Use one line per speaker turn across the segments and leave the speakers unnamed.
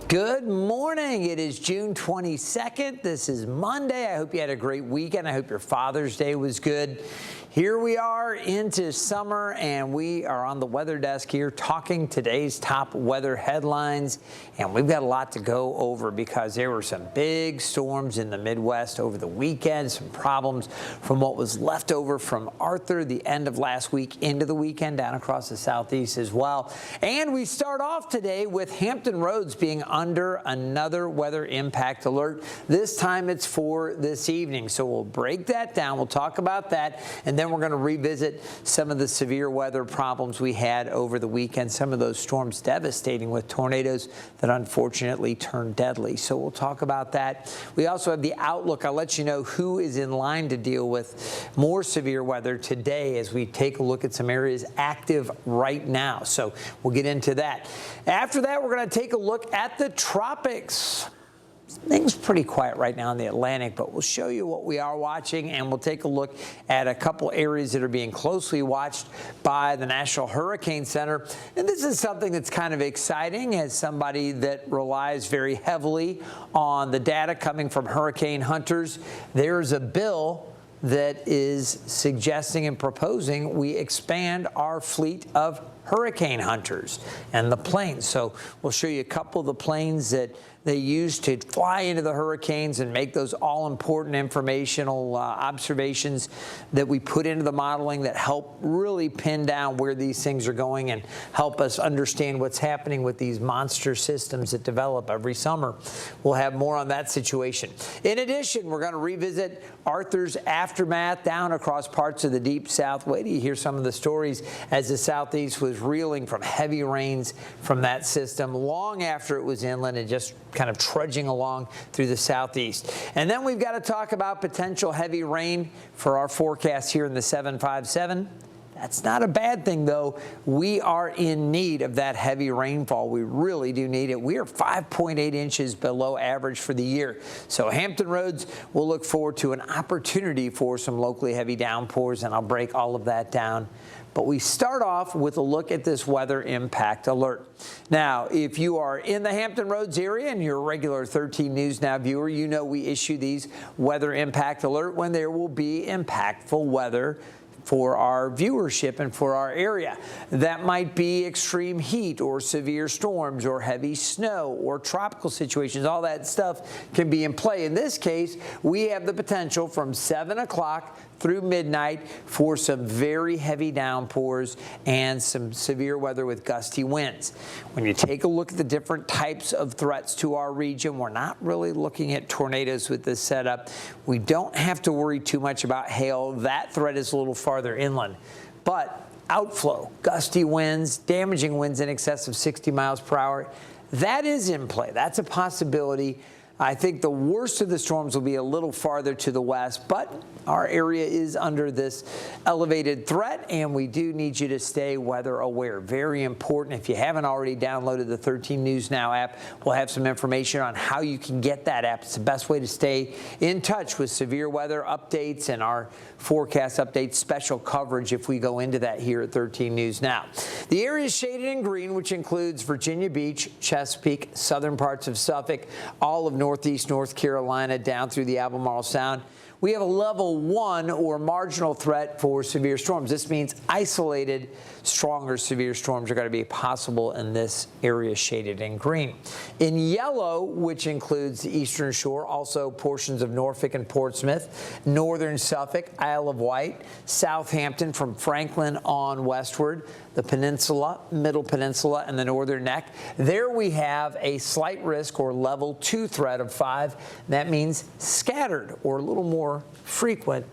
Good morning. It is June 22nd. This is Monday. I hope you had a great weekend. I hope your Father's Day was good. Here we are into summer, and we are on the weather desk here talking today's top weather headlines. And we've got a lot to go over because there were some big storms in the Midwest over the weekend, some problems from what was left over from Arthur the end of last week into the weekend down across the southeast as well. And we start off today with Hampton roads being under another weather impact alert. This time it's for this evening. So we'll break that down. We'll talk about that. And then we're going to revisit some of the severe weather problems we had over the weekend. Some of those storms devastating with tornadoes that unfortunately turned deadly. So we'll talk about that. We also have the outlook. I'll let you know who is in line to deal with more severe weather today as we take a look at some areas active right now. So we'll get into that. After that, we're going to take a look at the tropics. Things pretty quiet right now in the Atlantic, but we'll show you what we are watching, and we'll take a look at a couple areas that are being closely watched by the National Hurricane Center. And this is something that's kind of exciting as somebody that relies very heavily on the data coming from hurricane hunters. There's a bill that is suggesting and proposing we expand our fleet of hurricane hunters and the planes. So we'll show you a couple of the planes that they use to fly into the hurricanes and make those all-important informational observations that we put into the modeling that help really pin down where these things are going and help us understand what's happening with these monster systems that develop every summer. We'll have more on that situation. In addition, we're going to revisit Arthur's aftermath down across parts of the deep south. Wait till you hear some of the stories as the southeast was reeling from heavy rains from that system long after it was inland and just kind of trudging along through the southeast. And then we've got to talk about potential heavy rain for our forecast here in the 757. That's not a bad thing, though. We are in need of that heavy rainfall. We really do need it. We are 5.8 inches below average for the year. So Hampton roads, we'll look forward to an opportunity for some locally heavy downpours, and I'll break all of that down. But we start off with a look at this weather impact alert. Now, if you are in the Hampton Roads area and you're a regular 13 News Now viewer, you know we issue these weather impact alert when there will be impactful weather for our viewership and for our area. That might be extreme heat or severe storms or heavy snow or tropical situations. All that stuff can be in play. In this case, we have the potential from 7 o'clock through midnight for some very heavy downpours and some severe weather with gusty winds. When you take a look at the different types of threats to our region, we're not really looking at tornadoes with this setup. We don't have to worry too much about hail. That threat is a little farther inland. But outflow, gusty winds, damaging winds in excess of 60 miles per hour, that is in play. That's a possibility. I think the worst of the storms will be a little farther to the west, but our area is under this elevated threat, and we do need you to stay weather aware. Very important. If you haven't already downloaded the 13 News Now app, we'll have some information on how you can get that app. It's the best way to stay in touch with severe weather updates and our forecast updates, special coverage if we go into that here at 13 News Now. The area is shaded in green, which includes Virginia Beach, Chesapeake, southern parts of Suffolk, all of northeast North Carolina down through the Albemarle Sound. We have a level 1 or marginal threat for severe storms. This means isolated, stronger severe storms are going to be possible in this area shaded in green. In yellow, which includes the eastern shore, also portions of Norfolk and Portsmouth, northern Suffolk, Isle of Wight, Southampton from Franklin on westward, the peninsula, middle peninsula, and the northern neck. There we have a slight risk or level 2 threat of 5. That means scattered or a little more frequent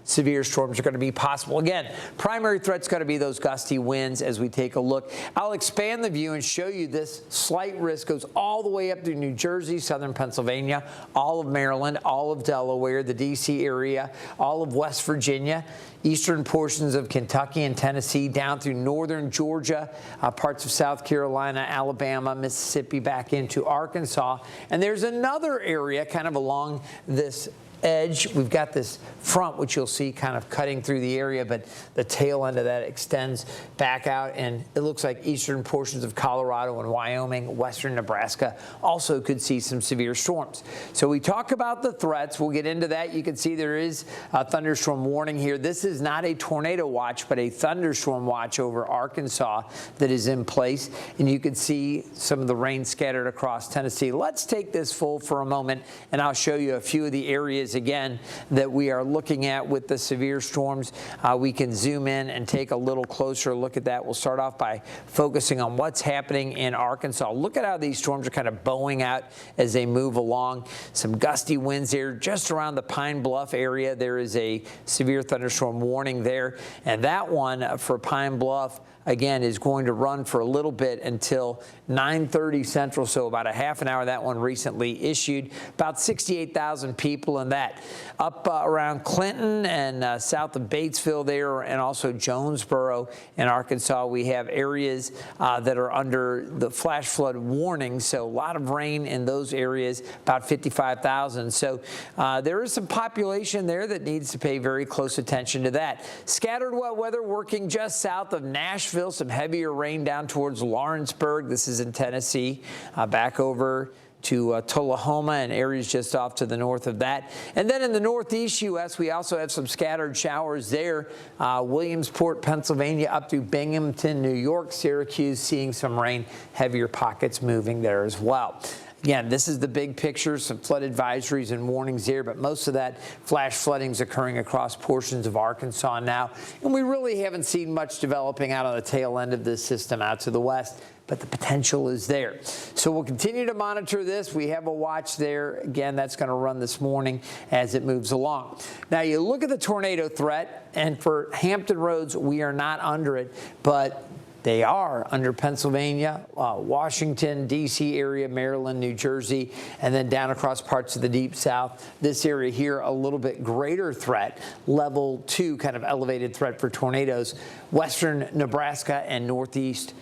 severe storms are going to be possible. Again, primary threat's going to be those gusty winds as we take a look. I'll expand the view and show you this slight risk goes all the way up to New Jersey, southern Pennsylvania, all of Maryland, all of Delaware, the D.C. area, all of West Virginia, eastern portions of Kentucky and Tennessee, down through northern Georgia, parts of South Carolina, Alabama, Mississippi, back into Arkansas. And there's another area kind of along this edge. We've got this front, which you'll see kind of cutting through the area, but the tail end of that extends back out, and it looks like eastern portions of Colorado and Wyoming, western Nebraska also could see some severe storms. So we talk about the threats. We'll get into that. You can see there is a thunderstorm warning here. This is not a tornado watch, but a thunderstorm watch over Arkansas that is in place, and you can see some of the rain scattered across Tennessee. Let's take this full for a moment, and I'll show you a few of the areas again that we are looking at with the severe storms. We can zoom in and take a little closer look at that. We'll start off by focusing on what's happening in Arkansas. Look at how these storms are kind of bowing out as they move along. Some gusty winds here just around the Pine Bluff area. There is a severe thunderstorm warning there, and that one for Pine Bluff again is going to run for a little bit until 9:30 Central, so about a half an hour. That one recently issued. About 68,000 people in that. Up around Clinton and south of Batesville there, and also Jonesboro in Arkansas, we have areas that are under the flash flood warning, so a lot of rain in those areas, about 55,000. So there is some population there that needs to pay very close attention to that. Scattered wet weather working just south of Nashville, some heavier rain down towards Lawrenceburg. This is in Tennessee, back over to Tullahoma and areas just off to the north of that. And then in the northeast U.S., we also have some scattered showers there. Williamsport, Pennsylvania, up through Binghamton, New York, Syracuse, seeing some rain, heavier pockets moving there as well. Again, this is the big picture, some flood advisories and warnings there, but most of that flash flooding is occurring across portions of Arkansas now. And we really haven't seen much developing out on the tail end of this system out to the west, but the potential is there. So we'll continue to monitor this. We have a watch there. Again, that's going to run this morning as it moves along. Now, you look at the tornado threat, and for Hampton roads, we are not under it, but they are under Pennsylvania, Washington, D.C. area, Maryland, New Jersey, and then down across parts of the deep south. This area here, a little bit greater threat, level 2 kind of elevated threat for tornadoes, western Nebraska and northeast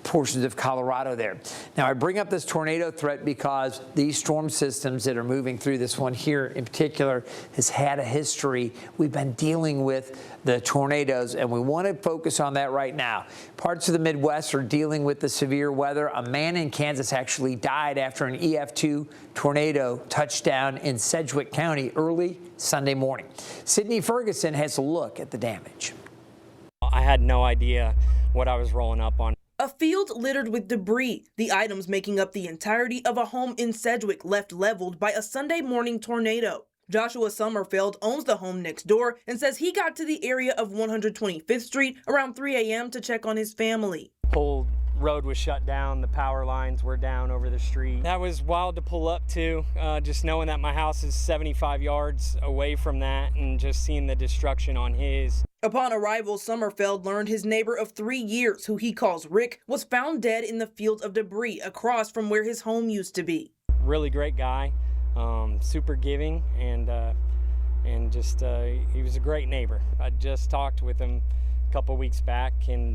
portions of Colorado there. Now, I bring up this tornado threat because these storm systems that are moving through, this one here in particular, has had a history. We've been dealing with the tornadoes, and we want to focus on that right now. Parts of the Midwest are dealing with the severe weather. A man in Kansas actually died after an EF2 tornado touched down in Sedgwick County early Sunday morning. Sydney Ferguson has a look at the damage.
I had no idea what I was rolling up on.
A field littered with debris, the items making up the entirety of a home in Sedgwick left leveled by a Sunday morning tornado. Joshua Sommerfeld owns the home next door and says he got to the area of 125th Street around 3 a.m. to check on his family.
Whole road was shut down, the power lines were down over the street. That was wild to pull up to, just knowing that my house is 75 yards away from that and just seeing the destruction on his.
Upon arrival, Sommerfeld learned his neighbor of 3 years, who he calls Rick, was found dead in the field of debris across from where his home used to be.
Really great guy, super giving, and just he was a great neighbor. I just talked with him a couple weeks back, and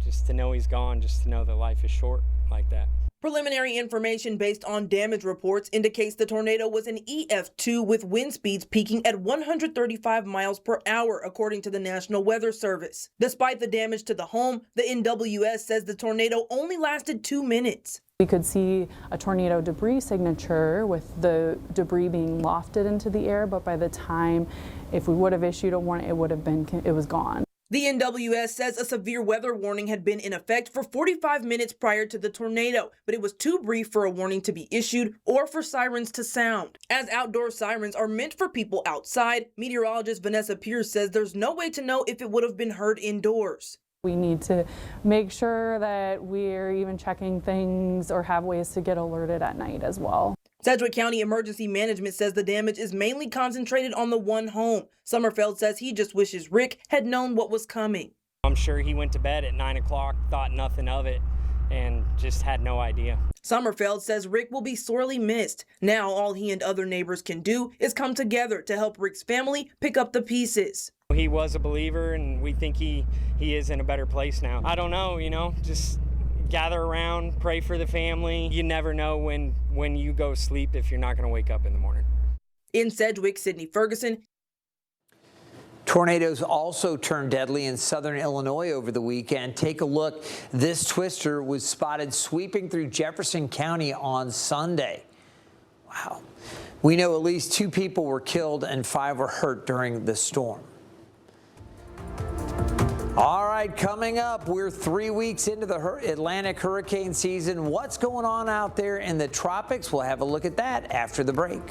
just to know he's gone, just to know that life is short like that.
Preliminary information based on damage reports indicates the tornado was an EF2 with wind speeds peaking at 135 miles per hour, according to the National Weather Service. Despite the damage to the home, the NWS says the tornado only lasted 2 minutes.
We could see a tornado debris signature with the debris being lofted into the air, but by the time, if we would have issued a warning, it was gone.
The NWS says a severe weather warning had been in effect for 45 minutes prior to the tornado, but it was too brief for a warning to be issued or for sirens to sound. As outdoor sirens are meant for people outside, meteorologist Vanessa Pierce says there's no way to know if it would have been heard indoors.
We need to make sure that we're even checking things or have ways to get alerted at night as well.
Sedgwick County Emergency Management says the damage is mainly concentrated on the one home. Sommerfeld says he just wishes Rick had known what was coming.
I'm sure he went to bed at 9 o'clock, thought nothing of it, and just had no idea.
Sommerfeld says Rick will be sorely missed. Now all he and other neighbors can do is come together to help Rick's family pick up the pieces.
He was a believer, and we think he is in a better place now. I don't know, just gather around, pray for the family. You never know when you go sleep if you're not going to wake up in the morning.
In Sedgwick, Sydney Ferguson.
Tornadoes also turned deadly in southern Illinois over the weekend. Take a look. This twister was spotted sweeping through Jefferson County on Sunday. Wow. We know at least 2 people were killed and 5 were hurt during the storm. All right, coming up, we're 3 weeks into the Atlantic hurricane season. What's going on out there in the tropics? We'll have a look at that after the break.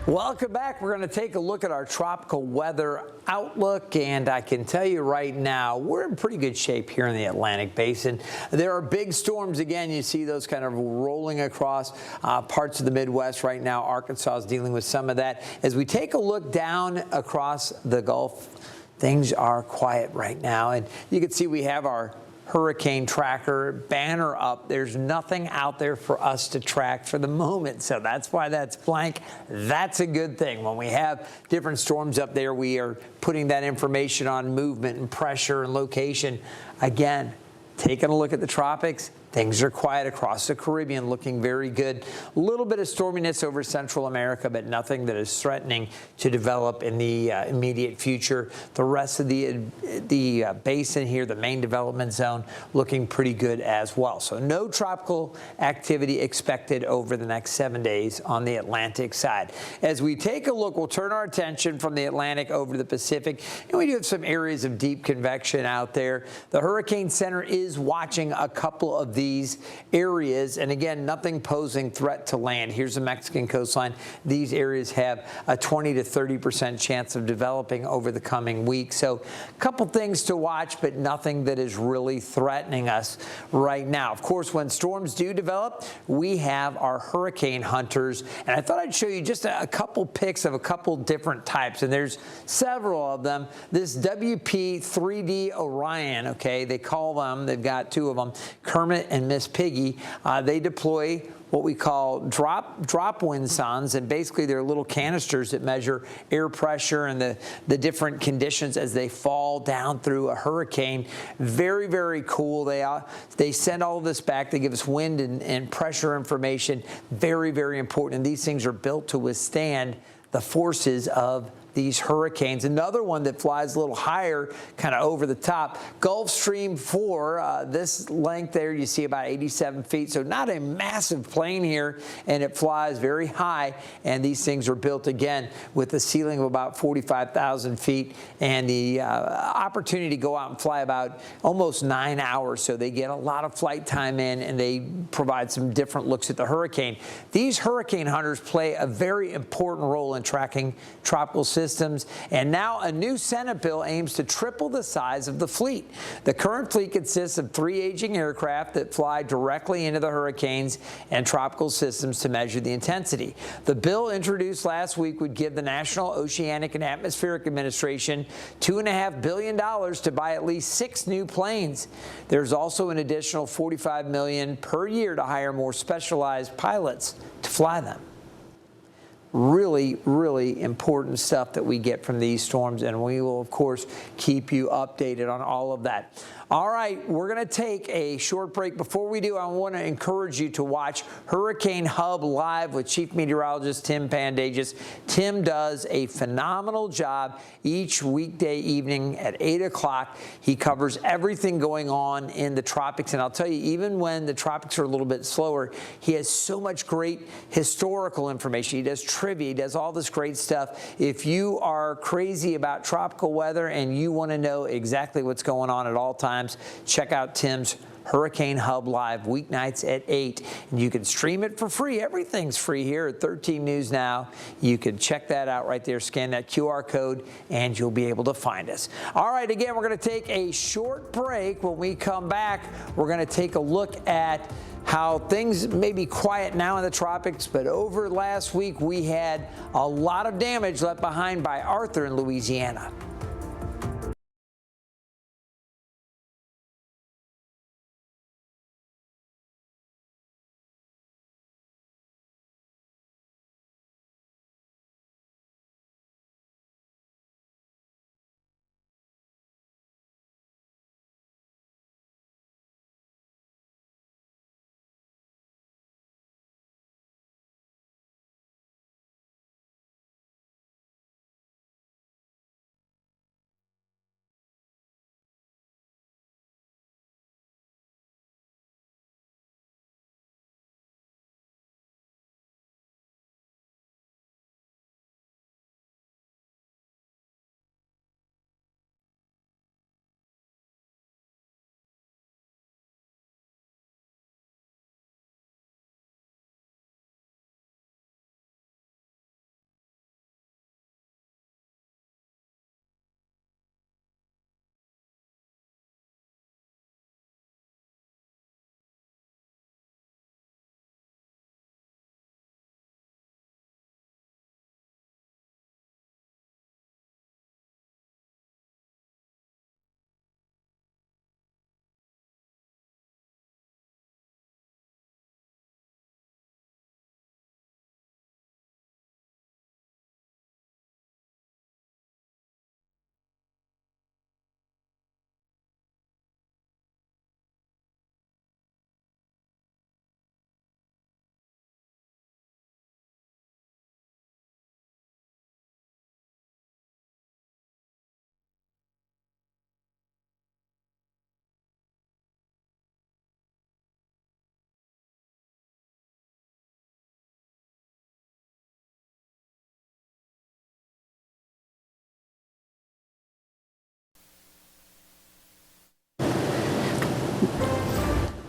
Welcome back. We're going to take a look at our tropical weather outlook, and I can tell you right now, we're in pretty good shape here in the Atlantic Basin. There are big storms again. You see those kind of rolling across parts of the Midwest right now. Arkansas is dealing with some of that. As we take a look down across the Gulf, things are quiet right now, and you can see we have our hurricane tracker banner up. There's nothing out there for us to track for the moment, so that's why that's blank. That's a good thing. When we have different storms up there, we are putting that information on movement and pressure and location. Again, taking a look at the tropics, things are quiet across the Caribbean, looking very good. A little bit of storminess over Central America, but nothing that is threatening to develop in the immediate future. The rest of the basin here, the main development zone, looking pretty good as well. So no tropical activity expected over the next 7 days on the Atlantic side. As we take a look, we'll turn our attention from the Atlantic over to the Pacific, and we do have some areas of deep convection out there. The Hurricane Center is watching a couple of these areas, and again, nothing posing threat to land. Here's the Mexican coastline. These areas have a 20 to 30% chance of developing over the coming week. So a couple things to watch, but nothing that is really threatening us right now. Of course, when storms do develop, we have our hurricane hunters, and I thought I'd show you just a couple pics of a couple different types, and there's several of them. This WP 3D Orion, okay, they call them, they've got 2 of them, Kermit and Miss Piggy. They deploy what we call drop wind sondes, and basically they're little canisters that measure air pressure and the different conditions as they fall down through a hurricane. Very, very cool. They send all of this back. They give us wind and pressure information. Very, very important. And these things are built to withstand the forces of these hurricanes. Another one that flies a little higher, kind of over the top, Gulfstream 4. This length there, you see about 87 feet, so not a massive plane here, and it flies very high, and these things are built, again, with a ceiling of about 45,000 feet, and the opportunity to go out and fly about almost 9 hours, so they get a lot of flight time in, and they provide some different looks at the hurricane. These hurricane hunters play a very important role in tracking tropical systems, and now a new Senate bill aims to triple the size of the fleet. The current fleet consists of 3 aging aircraft that fly directly into the hurricanes and tropical systems to measure the intensity. The bill introduced last week would give the National Oceanic and Atmospheric Administration $2.5 billion to buy at least 6 new planes. There's also an additional $45 million per year to hire more specialized pilots to fly them. Really, really important stuff that we get from these storms, and we will, of course, keep you updated on all of that. All right, we're going to take a short break. Before we do, I want to encourage you to watch Hurricane Hub Live with Chief Meteorologist Tim Pandagis. Tim does a phenomenal job each weekday evening at 8 o'clock. He covers everything going on in the tropics, and I'll tell you, even when the tropics are a little bit slower, he has so much great historical information. He does trivia, he does all this great stuff. If you are crazy about tropical weather and you want to know exactly what's going on at all times, check out Tim's Hurricane Hub Live weeknights at 8, and you can stream it for free. Everything's free here at 13 News Now. You can check that out right there, scan that QR code, and you'll be able to find us. All right, again, we're going to take a short break. When we come back, we're going to take a look at how things may be quiet now in the tropics, but over last week we had a lot of damage left behind by Arthur in Louisiana.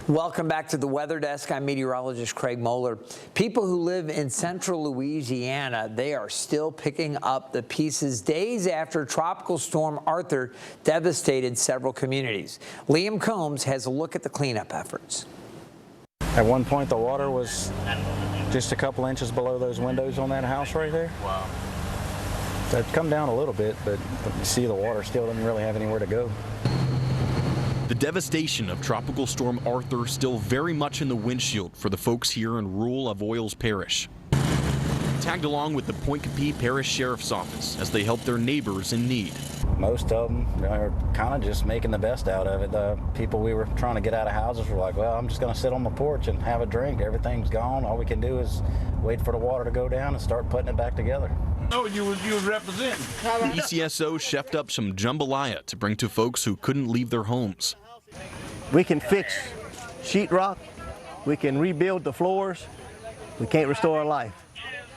Welcome back to the Weather Desk. I'm meteorologist Craig Moeller. People who live in central Louisiana, they are still picking up the pieces days after Tropical Storm Arthur devastated several communities. Liam Combs has a look at the cleanup efforts.
At one point, the water was just a couple inches below those windows on that house right there.
Wow.
So it's come down a little bit, but you see the water still doesn't really have anywhere to go.
The devastation of Tropical Storm Arthur still very much in the windshield for the folks here in rural Avoyelles Parish. Tagged along with the Point Capee Parish Sheriff's Office as they help their neighbors in need.
Most of them are kind of just making the best out of it. The people we were trying to get out of houses were like, well, I'm just going to sit on my porch and have a drink. Everything's gone. All we can do is wait for the water to go down and start putting it back together.
Oh, you was representing.
ECSO chefed up some jambalaya to bring to folks who couldn't leave their homes.
We can fix sheetrock, we can rebuild the floors, we can't restore a life.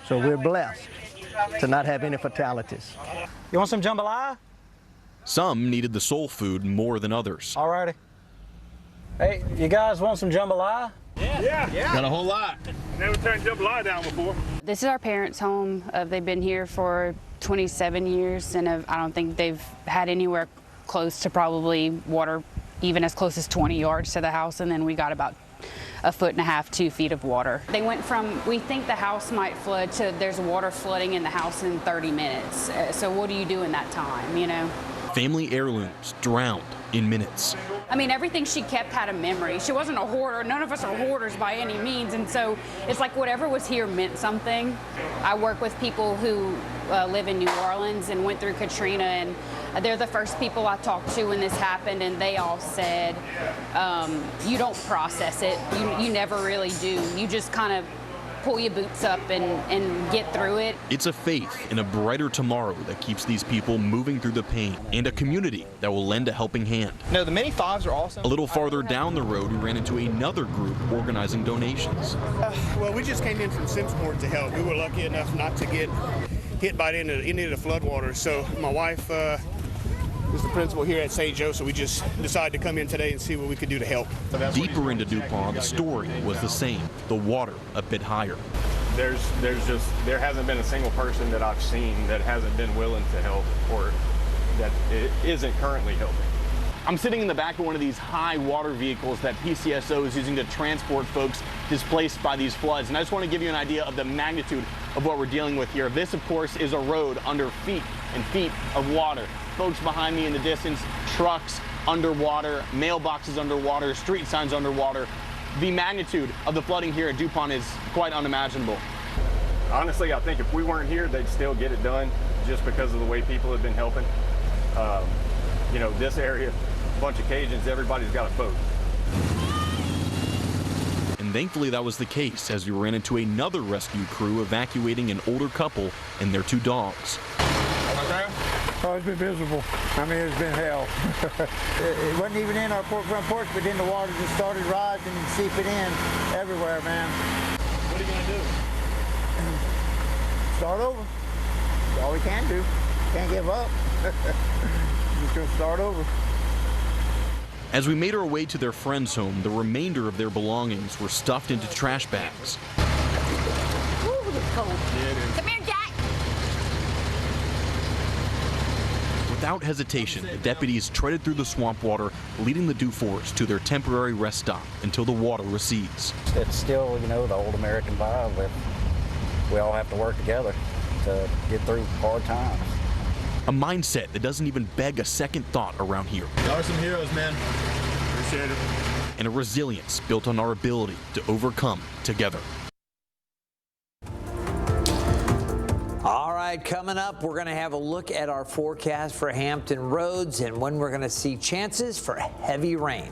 So we're blessed to not have any fatalities.
You want some jambalaya?
Some needed the soul food more than others.
Alrighty. Hey, you guys want some jambalaya?
Yeah. Got a whole lot. Never turned jambalaya down before.
This is our parents' home. They've been here for 27 years, and I don't think they've had anywhere close to probably water, even as close as 20 yards to the house, and then we got about 1.5 feet, 2 feet of water. They went from, we think the house might flood, to there's water flooding in the house in 30 minutes. So what do you do in that time, you know?
Family heirlooms drowned in minutes.
I mean, everything she kept had a memory. She wasn't a hoarder. None of us are hoarders by any means. And so it's like whatever was here meant something. I work with people who live in New Orleans and went through Katrina, and they're the first people I talked to when this happened, and they all said, you don't process it. You never really do. You just kind of pull your boots up and get through it.
It's a faith in a brighter tomorrow that keeps these people moving through the pain, and a community that will lend a helping hand.
No, the mini fives are awesome.
A little farther down the road, we ran into another group organizing donations.
Well, we just came in from Simpsonport to help. We were lucky enough not to get hit by any of the floodwaters. So my wife is the principal here at St. Joe, so we just decided to come in today and see what we could do to help.
Deeper into DuPont, the story was the same, the water a bit higher.
There hasn't been a single person that I've seen that hasn't been willing to help or that isn't currently helping.
I'm sitting in the back of one of these high water vehicles that PCSO is using to transport folks displaced by these floods. And I just want to give you an idea of the magnitude of what we're dealing with here. This, of course, is a road under feet and feet of water. Folks behind me in the distance, trucks underwater, mailboxes underwater, street signs underwater. The magnitude of the flooding here at DuPont is quite unimaginable.
Honestly, I think if we weren't here, they'd still get it done just because of the way people have been helping. You know, this area, a bunch of Cajuns, everybody's got a boat.
And thankfully that was the case as we ran into another rescue crew evacuating an older couple and their 2 dogs.
Oh, it's been miserable. I mean, it's been hell. It wasn't even in our front porch, but then the water just started rising and seeping in everywhere, man.
What are you going to do?
Start over. That's all we can do. Can't give up. Just going to start over.
As we made our way to their friend's home, the remainder of their belongings were stuffed into trash bags.
Ooh, it's cold.
Yeah, it is.
Come here, Jack.
Without hesitation, the deputies treaded through the swamp water, leading the Dufors to their temporary rest stop until the water recedes.
It's still, you know, the old American vibe that we all have to work together to get through hard times.
A mindset that doesn't even beg a second thought around here.
Y'all are some heroes, man. Appreciate it.
And a resilience built on our ability to overcome together.
All right, coming up, we're going to have a look at our forecast for Hampton roads and when we're going to see chances for heavy rain.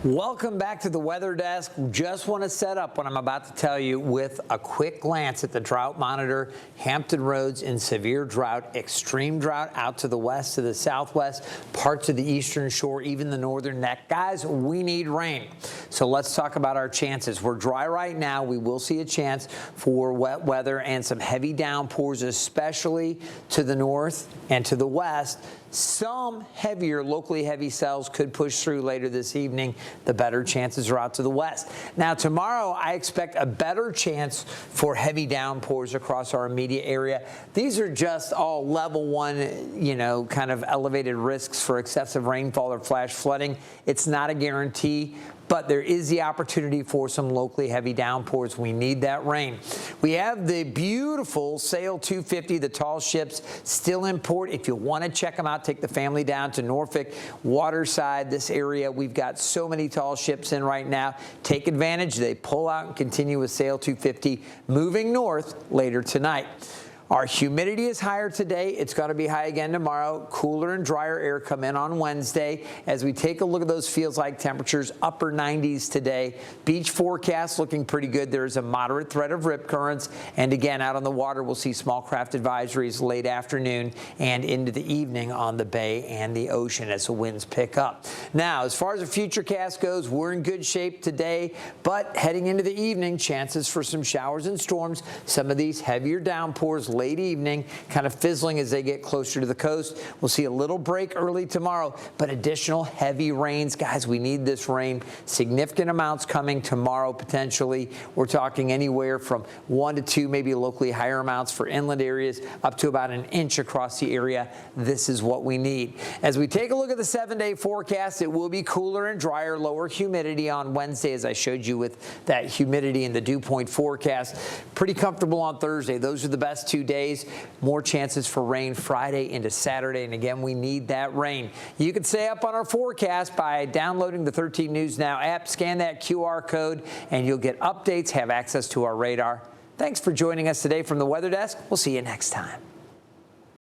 Welcome back to the Weather Desk. Just want to set up what I'm about to tell you with a quick glance at the drought monitor. Hampton roads in severe drought, extreme drought out to the west, to the southwest, parts of the eastern shore, even the northern neck. Guys, we need rain. So let's talk about our chances. We're dry right now. We will see a chance for wet weather and some heavy downpours, especially to the north and to the west. Some heavier, locally heavy cells could push through later this evening. The better chances are out to the west. Now, tomorrow, I expect a better chance for heavy downpours across our immediate area. These are just all level 1, kind of elevated risks for excessive rainfall or flash flooding. It's not a guarantee, but there is the opportunity for some locally heavy downpours. We need that rain. We have the beautiful Sail 250, the tall ships, still in port. If you want to check them out, take the family down to Norfolk, Waterside, this area. We've got so many tall ships in right now. Take advantage. They pull out and continue with Sail 250, moving north later tonight. Our humidity is higher today. It's going to be high again tomorrow. Cooler and drier air come in on Wednesday. As we take a look at those feels-like temperatures, upper 90s today. Beach forecast looking pretty good. There's a moderate threat of rip currents. And again, out on the water, we'll see small craft advisories late afternoon and into the evening on the bay and the ocean as the winds pick up. Now, as far as the futurecast goes, we're in good shape today. But heading into the evening, chances for some showers and storms. Some of these heavier downpours late evening, kind of fizzling as they get closer to the coast. We'll see a little break early tomorrow, but additional heavy rains. Guys, we need this rain. Significant amounts coming tomorrow potentially. We're talking anywhere from 1 to 2, maybe locally higher amounts for inland areas, up to about an inch across the area. This is what we need. As we take a look at the 7-day forecast, it will be cooler and drier, lower humidity on Wednesday, as I showed you with that humidity and the dew point forecast. Pretty comfortable on Thursday. Those are the best 2 days. More chances for rain Friday into Saturday. And again, we need that rain. You can stay up on our forecast by downloading the 13 News Now app. Scan that QR code and you'll get updates, have access to our radar. Thanks for joining us today from the Weather Desk. We'll see you next time.